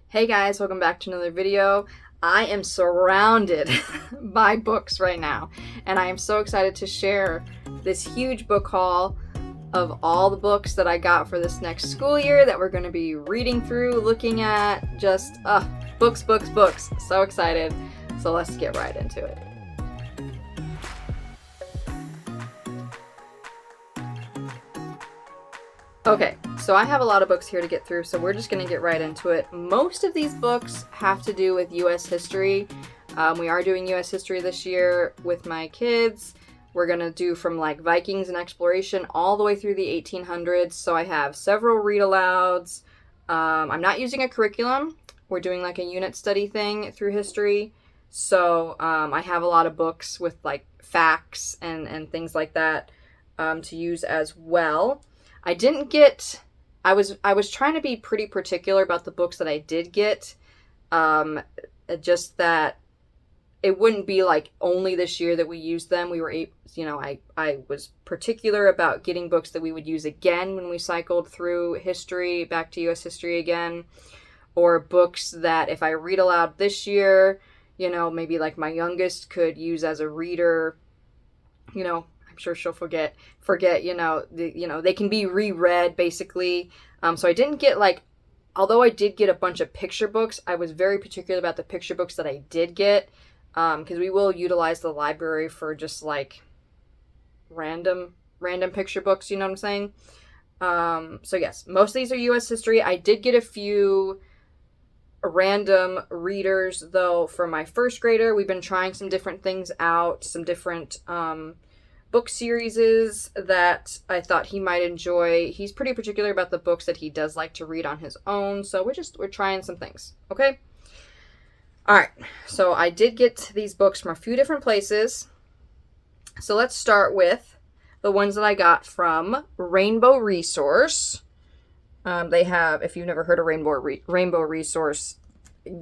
Hey guys, welcome back to another video. I am surrounded by books right now, and I am so excited to share this huge book haul of all the books that I got for this next school year that we're going to be reading through, looking at, just books, books, books. So excited. So let's get right into it. Okay, so I have a lot of books here to get through, so we're just going to get right into it. Most of these books have to do with U.S. history. We are doing U.S. history this year with my kids. We're going to do from like Vikings and exploration all the way through the 1800s. So I have several read alouds. I'm not using a curriculum. We're doing like a unit study thing through history. So I have a lot of books with like facts and things like that to use as well. I was trying to be pretty particular about the books that I did get. Just that it wouldn't be like only this year that we used them. I was particular about getting books that we would use again when we cycled through history, back to U.S. history again, or books that if I read aloud this year, maybe like my youngest could use as a reader, I'm sure she'll forget, they can be reread basically. So I didn't get although I did get a bunch of picture books, I was very particular about the picture books that I did get, because we will utilize the library for just like random picture books, you know what I'm saying? So yes, most of these are U.S. history. I did get a few random readers though for my first grader. We've been trying some different things out, some different book series that I thought he might enjoy. He's pretty particular about the books that he does like to read on his own, so we're trying some things. Okay, all right, so I did get these books from a few different places. So let's start with the ones that I got from Rainbow Resource. They have, if you've never heard of Rainbow Resource,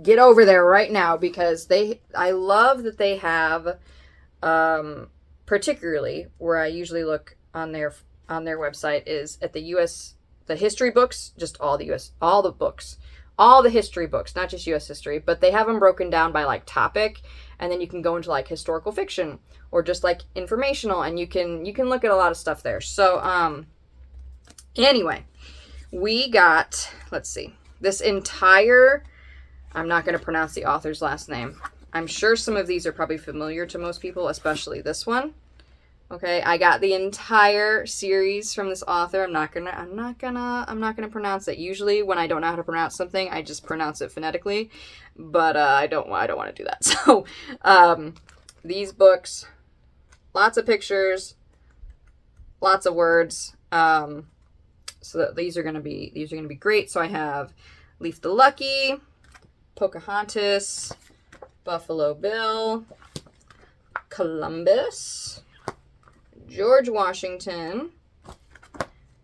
get over there right now, because I love that they have particularly where I usually look on their website is at the history books, just all the history books, not just U.S. history, but they have them broken down by like topic, and then you can go into like historical fiction or just like informational, and you can look at a lot of stuff there. So anyway, we got, let's see, this entire, I'm not going to pronounce the author's last name. I'm sure some of these are probably familiar to most people, especially this one. Okay, I got the entire series from this author. I'm not gonna pronounce it. Usually, when I don't know how to pronounce something, I just pronounce it phonetically. But I don't want to do that. So, these books, lots of pictures, lots of words. So these are gonna be great. So I have Leif the Lucky, Pocahontas, Buffalo Bill, Columbus, George Washington,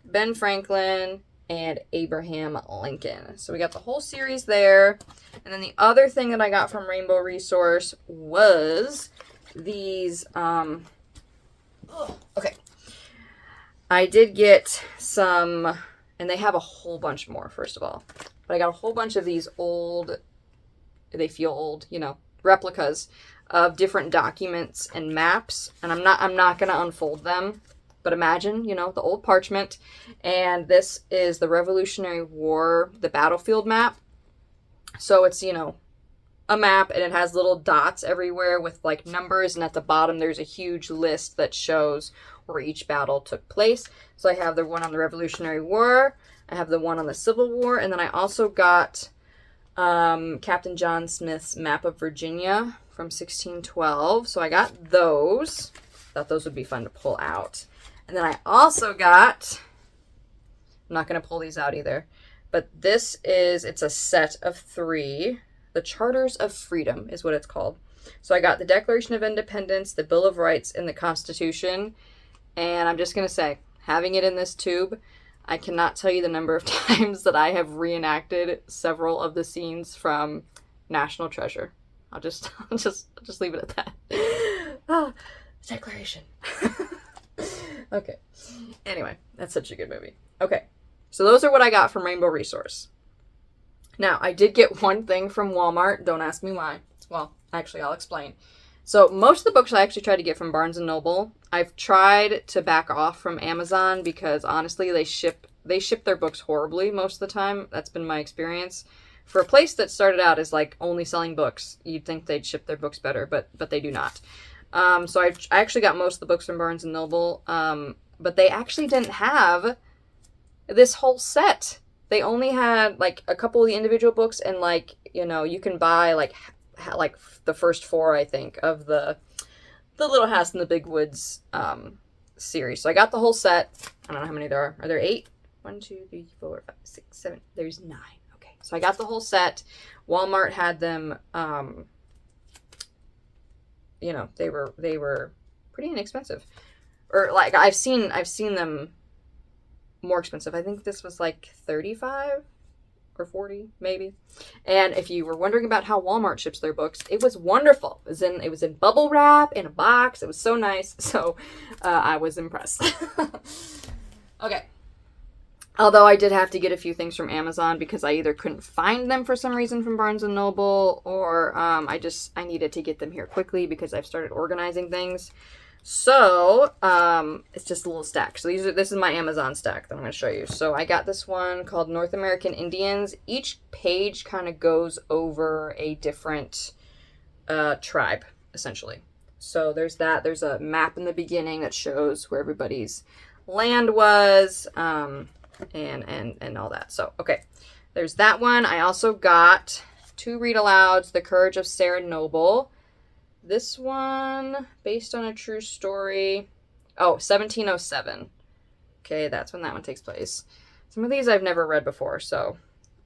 Ben Franklin, and Abraham Lincoln. So we got the whole series there. And then the other thing that I got from Rainbow Resource was these, okay. I did get some, and they have a whole bunch more, first of all. But I got a whole bunch of these they feel old, replicas of different documents and maps, and I'm not going to unfold them, but imagine, the old parchment, and this is the Revolutionary War, the battlefield map. So it's, a map, and it has little dots everywhere with like numbers, and at the bottom there's a huge list that shows where each battle took place. So I have the one on the Revolutionary War, I have the one on the Civil War, and then I also got Captain John Smith's Map of Virginia from 1612. So I got those. Thought those would be fun to pull out. And then I also got, I'm not going to pull these out either, but it's a set of 3. The Charters of Freedom is what it's called. So I got the Declaration of Independence, the Bill of Rights, and the Constitution. And I'm just going to say, having it in this tube, I cannot tell you the number of times that I have reenacted several of the scenes from National Treasure. I'll just leave it at that. Oh, Declaration. Okay. Anyway, that's such a good movie. Okay. So those are what I got from Rainbow Resource. Now, I did get one thing from Walmart. Don't ask me why. Well, actually, I'll explain. So most of the books I actually tried to get from Barnes and Noble. I've tried to back off from Amazon because honestly, they ship their books horribly most of the time. That's been my experience. For a place that started out as like only selling books, you'd think they'd ship their books better, but they do not. So I actually got most of the books from Barnes and Noble, but they actually didn't have this whole set. They only had like a couple of the individual books, and like you can buy like the first four, I think, of the Little House in the Big Woods series. So I got the whole set. I don't know how many there are. Are there 8? 1, 2, 3, 4, 5, 6, 7. There's 9. Okay, so I got the whole set. Walmart had them. They were pretty inexpensive, or like I've seen them more expensive. I think this was like 35 or 40 maybe. And if you were wondering about how Walmart ships their books, it was wonderful. It was in bubble wrap in a box. It was so nice. So I was impressed. Okay. Although I did have to get a few things from Amazon because I either couldn't find them for some reason from Barnes and Noble, or I needed to get them here quickly because I've started organizing things. So, it's just a little stack. So this is my Amazon stack that I'm going to show you. So I got this one called North American Indians. Each page kind of goes over a different tribe, essentially. So there's that. There's a map in the beginning that shows where everybody's land was, and all that. So, okay. There's that one. I also got 2 read-alouds, The Courage of Sarah Noble. This one, based on a true story. Oh, 1707. Okay, that's when that one takes place. Some of these I've never read before, so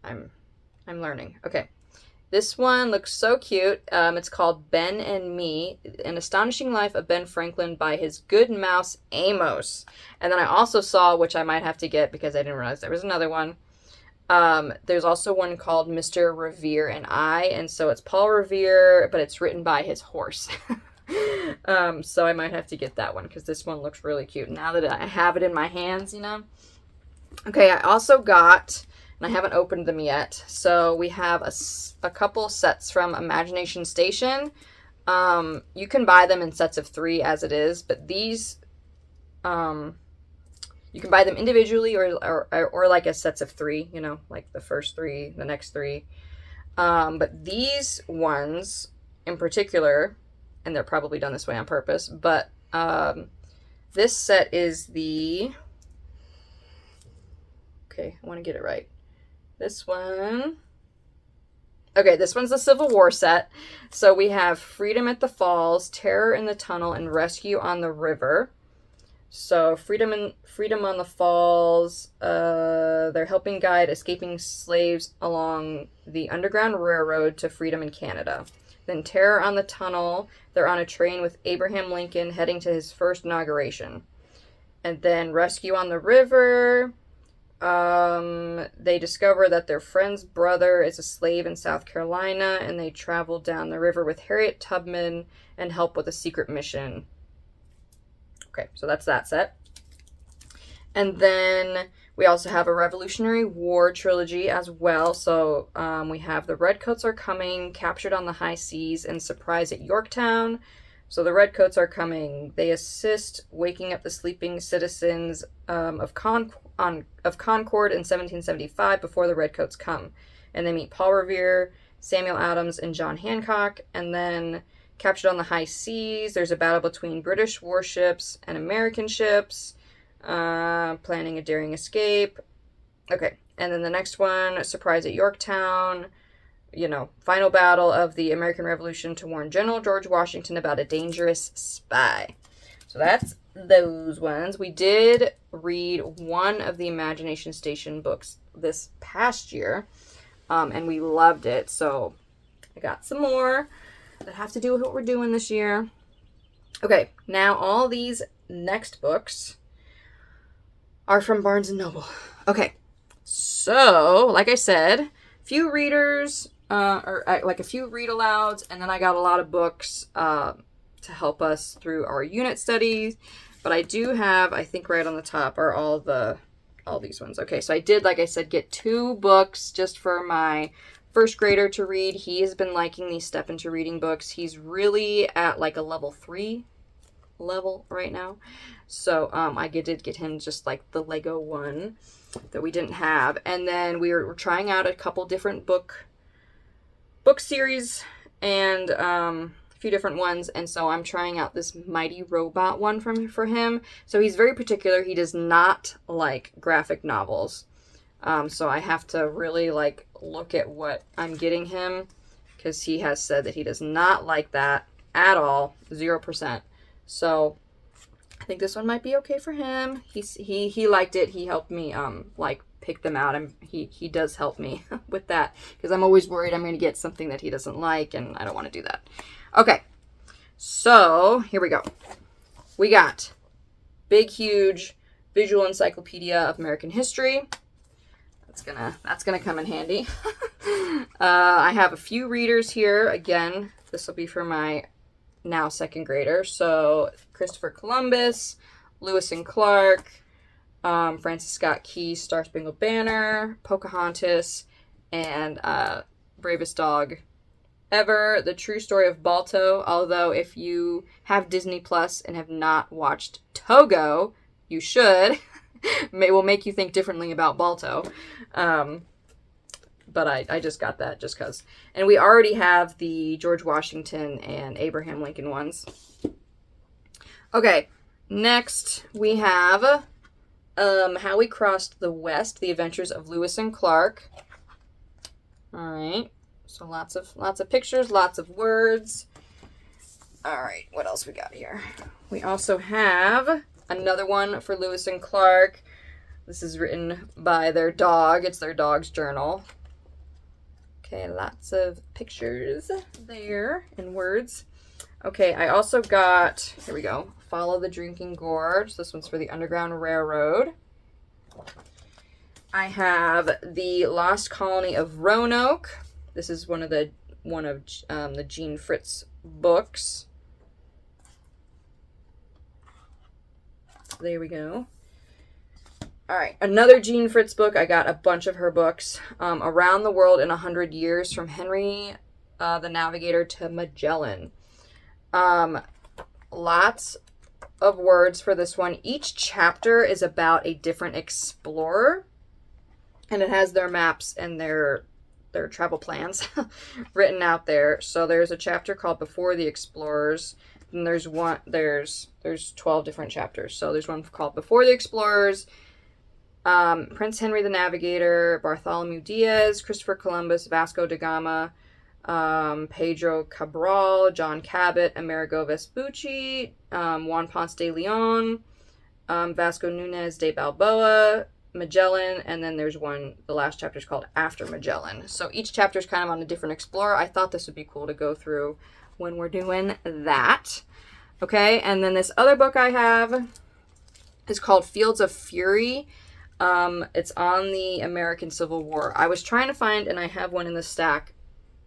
I'm learning. Okay. This one looks so cute. It's called Ben and Me, An Astonishing Life of Ben Franklin by his good mouse Amos. And then I also saw, which I might have to get because I didn't realize there was another one. There's also one called Mr. Revere and I, and so it's Paul Revere, but it's written by his horse. So I might have to get that one because this one looks really cute now that I have it in my hands, Okay, I also got, and I haven't opened them yet, so we have a couple sets from Imagination Station. You can buy them in sets of 3 as it is, but these, you can buy them individually or like as sets of 3, like the first 3, the next 3. But these ones in particular, and they're probably done this way on purpose, but this set is okay, I want to get it right. This one. Okay, this one's the Civil War set. So we have Freedom at the Falls, Terror in the Tunnel, and Rescue on the River. So Freedom on the Falls, they're helping guide escaping slaves along the Underground Railroad to freedom in Canada. Then Terror on the Tunnel, they're on a train with Abraham Lincoln heading to his first inauguration. And then Rescue on the River, they discover that their friend's brother is a slave in South Carolina, and they travel down the river with Harriet Tubman and help with a secret mission. Okay, so that's that set. And then we also have a Revolutionary War trilogy as well. So we have The Redcoats Are Coming, Captured on the High Seas, and Surprise at Yorktown. So the Redcoats are coming. They assist waking up the sleeping citizens of Concord in 1775 before the Redcoats come. And they meet Paul Revere, Samuel Adams, and John Hancock. And then Captured on the High Seas, there's a battle between British warships and American ships, planning a daring escape. Okay, and then the next one, Surprise at Yorktown, final battle of the American Revolution to warn General George Washington about a dangerous spy. So that's those ones. We did read one of the Imagination Station books this past year, and we loved it, so I got some more that have to do with what we're doing this year. Okay, now all these next books are from Barnes & Noble. Okay, so, like I said, few readers, like a few read-alouds, and then I got a lot of books to help us through our unit studies. But I do have, I think right on the top are all the all these ones. Okay, so I did, like I said, get 2 books just for my first grader to read. He has been liking these Step Into Reading books. He's really at like a level 3 level right now. So I did get him just like the Lego one that we didn't have. And then we're trying out a couple different book series and a few different ones. And so I'm trying out this Mighty Robot one for him. So he's very particular. He does not like graphic novels. So I have to really like look at what I'm getting him, because he has said that he does not like that at all, 0%. So I think this one might be okay for him. He liked it. He helped me like pick them out, and he does help me with that, because I'm always worried I'm going to get something that he doesn't like, and I don't want to do that. Okay, so here we go. We got big, huge visual encyclopedia of American history. That's gonna come in handy. I have a few readers here. Again, this will be for my now second grader. So Christopher Columbus, Lewis and Clark, Francis Scott Key's Star Spangled Banner, Pocahontas, and Bravest Dog Ever, The True Story of Balto. Although if you have Disney Plus and have not watched Togo, you should. Will make you think differently about Balto. But I just got that just because. And we already have the George Washington and Abraham Lincoln ones. Okay, next we have How We Crossed the West, The Adventures of Lewis and Clark. All right, so lots of pictures, lots of words. All right, what else we got here? We also have another one for Lewis and Clark. This is written by their dog. It's their dog's journal. Okay, lots of pictures there and words. Okay, I also got, here we go, Follow the Drinking Gorge. This one's for the Underground Railroad. I have The Lost Colony of Roanoke. This is one of the Gene Fritz books. There we go. All right, another Gene Fritz book. I got a bunch of her books. Around the World in 100 Years, from Henry the Navigator to Magellan. Lots of words for this one. Each chapter is about a different explorer, and it has their maps and their travel plans written out there. So there's a chapter called Before the Explorers. And there's 12 different chapters. So there's one called Before the Explorers, Prince Henry the Navigator, Bartholomew Diaz, Christopher Columbus, Vasco da Gama, Pedro Cabral, John Cabot, Amerigo Vespucci, Juan Ponce de Leon, Vasco Nunez de Balboa, Magellan, and then there's one, the last chapter is called After Magellan. So each chapter is kind of on a different explorer. I thought this would be cool to go through when we're doing that. Okay, and then this other book I have is called Fields of Fury. It's on the American Civil War. I was trying to find, and I have one in the stack,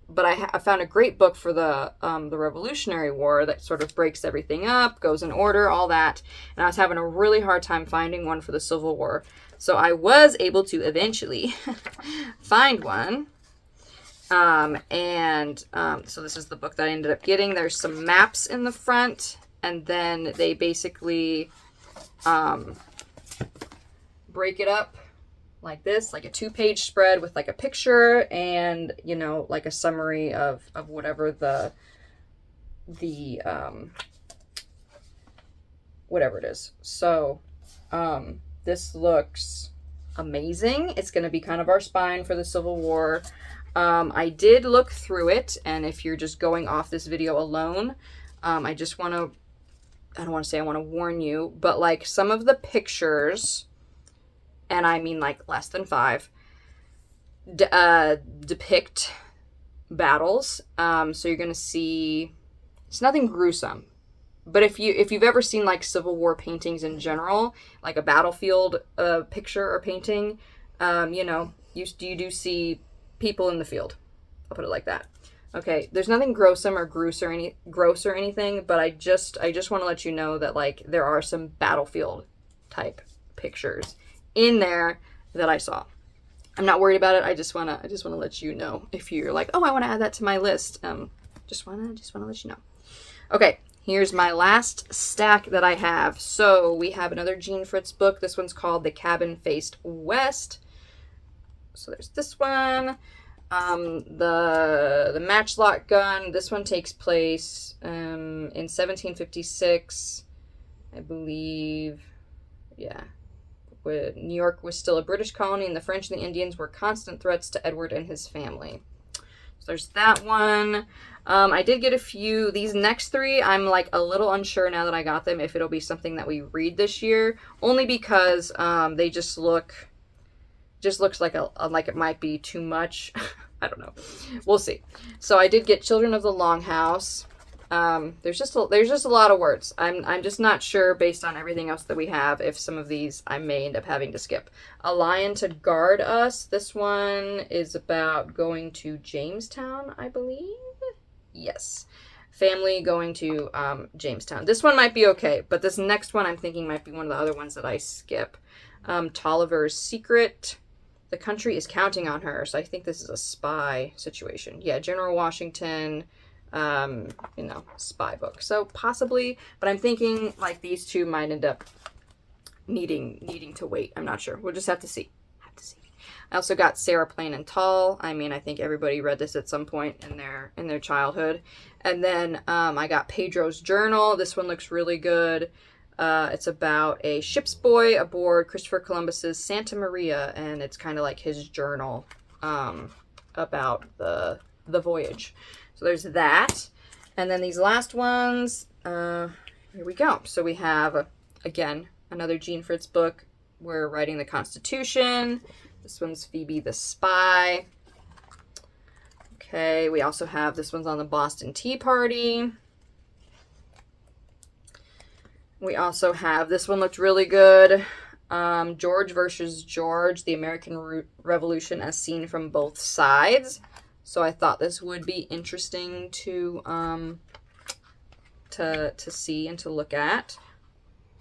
but I found a great book for the Revolutionary War that sort of breaks everything up, goes in order, all that. And I was having a really hard time finding one for the Civil War. So I was able to eventually find one. So this is the book that I ended up getting. There's some maps in the front, and then they basically break it up like this, like a 2-page spread with like a picture and, you know, like a summary of whatever the whatever it is. So this looks amazing. It's going to be kind of our spine for the Civil War. I did look through it, and if you're just going off this video alone, I don't want to say I want to warn you, but like some of the pictures, and I mean like less than 5, depict battles. So you're going to see, it's nothing gruesome, but if you've ever seen like Civil War paintings in general, like a battlefield picture or painting, you know, you do see people in the field. I'll put it like that. Okay, there's nothing gruesome or gross or anything, but I just want to let you know that like there are some battlefield type pictures in there that I saw. I'm not worried about it. I just wanna let you know if you're like, oh, I want to add that to my list. Just wanna let you know. Okay, here's my last stack that I have. So we have another Gene Fritz book. This one's called The Cabin Faced West. So there's this one. The matchlock gun. This one takes place in 1756, I believe. Yeah. New York was still a British colony, and the French and the Indians were constant threats to Edward and his family. So there's that one. I did get a few. These next three, I'm like a little unsure now that I got them if it'll be something that we read this year, only because they just looks like like it might be too much. I don't know. We'll see. So I did get Children of the Longhouse. There's just a lot of words. I'm just not sure based on everything else that we have if some of these I may end up having to skip. A Lion to Guard Us. This one is about going to Jamestown, I believe. Yes. Family going to Jamestown. This one might be okay, but this next one I'm thinking might be one of the other ones that I skip. Tolliver's Secret. The country is counting on her. So I think this is a spy situation. Yeah, General Washington, spy book. So possibly, but I'm thinking like these two might end up needing to wait. I'm not sure. We'll just have to see. I also got Sarah Plain and Tall. I mean, I think everybody read this at some point in their childhood. And then I got Pedro's Journal. This one looks really good. It's about a ship's boy aboard Christopher Columbus's Santa Maria, and it's kind of like his journal about the voyage. So there's that. And then these last ones, here we go. So we have, again, another Gene Fritz book. We're writing the Constitution. This one's Phoebe the Spy. Okay, we also have, this one's on the Boston Tea Party. We also have, this one looked really good, George versus George, the American Revolution as seen from both sides. So I thought this would be interesting to see and to look at.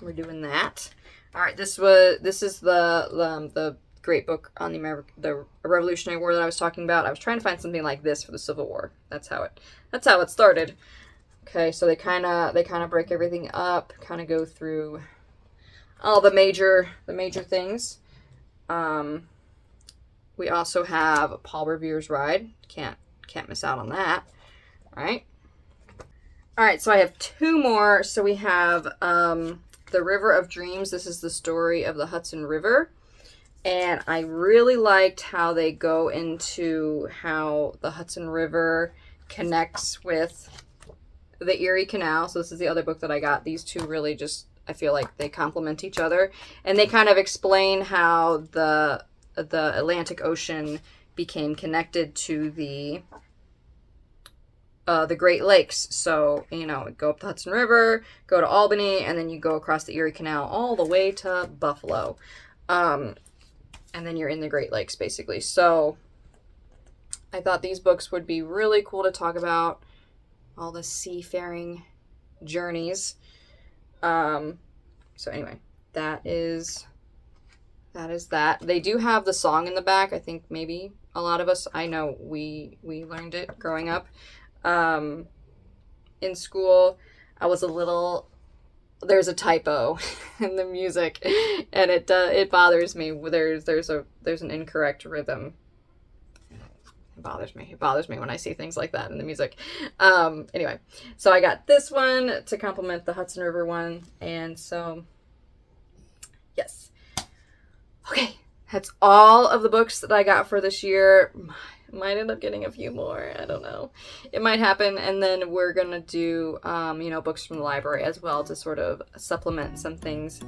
We're doing that. All right, this is the great book on the Revolutionary War that I was talking about. I was trying to find something like this for the Civil War. That's how it started. Okay, so they kind of break everything up, kind of go through all the major things. We also have Paul Revere's Ride. Can't miss out on that. All right, so I have two more. So we have The River of Dreams. This is the story of the Hudson River. And I really liked how they go into how the Hudson River connects with the Erie Canal. So this is the other book that I got. These two really just, I feel like they complement each other. And they kind of explain how the Atlantic Ocean became connected to the Great Lakes. So, go up the Hudson River, go to Albany, and then you go across the Erie Canal all the way to Buffalo. And then you're in the Great Lakes, basically. So I thought these books would be really cool to talk about all the seafaring journeys. So anyway, that is that. They do have the song in the back. I think maybe a lot of us, I know we learned it growing up. In school, I was there's a typo in the music, and it bothers me. There's an incorrect rhythm. It bothers me when I see things like that in the music. Anyway, so I got this one to complement the Hudson River one, and so yes. Okay, that's all of the books that I got for this year. Might end up getting a few more. I don't know. It might happen. And then we're going to do, books from the library as well to sort of supplement some things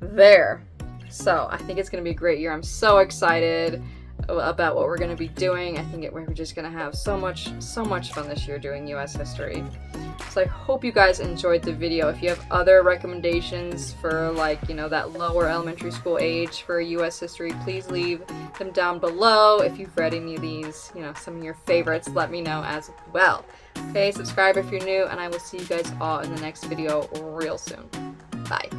there. So I think it's going to be a great year. I'm so excited about what we're going to be doing. I think we're just going to have so much fun this year doing U.S. history. So I hope you guys enjoyed the video. If you have other recommendations for that lower elementary school age for U.S. history, please leave them down below. If you've read any of these, some of your favorites, let me know as well. Okay, subscribe if you're new, and I will see you guys all in the next video real soon. Bye.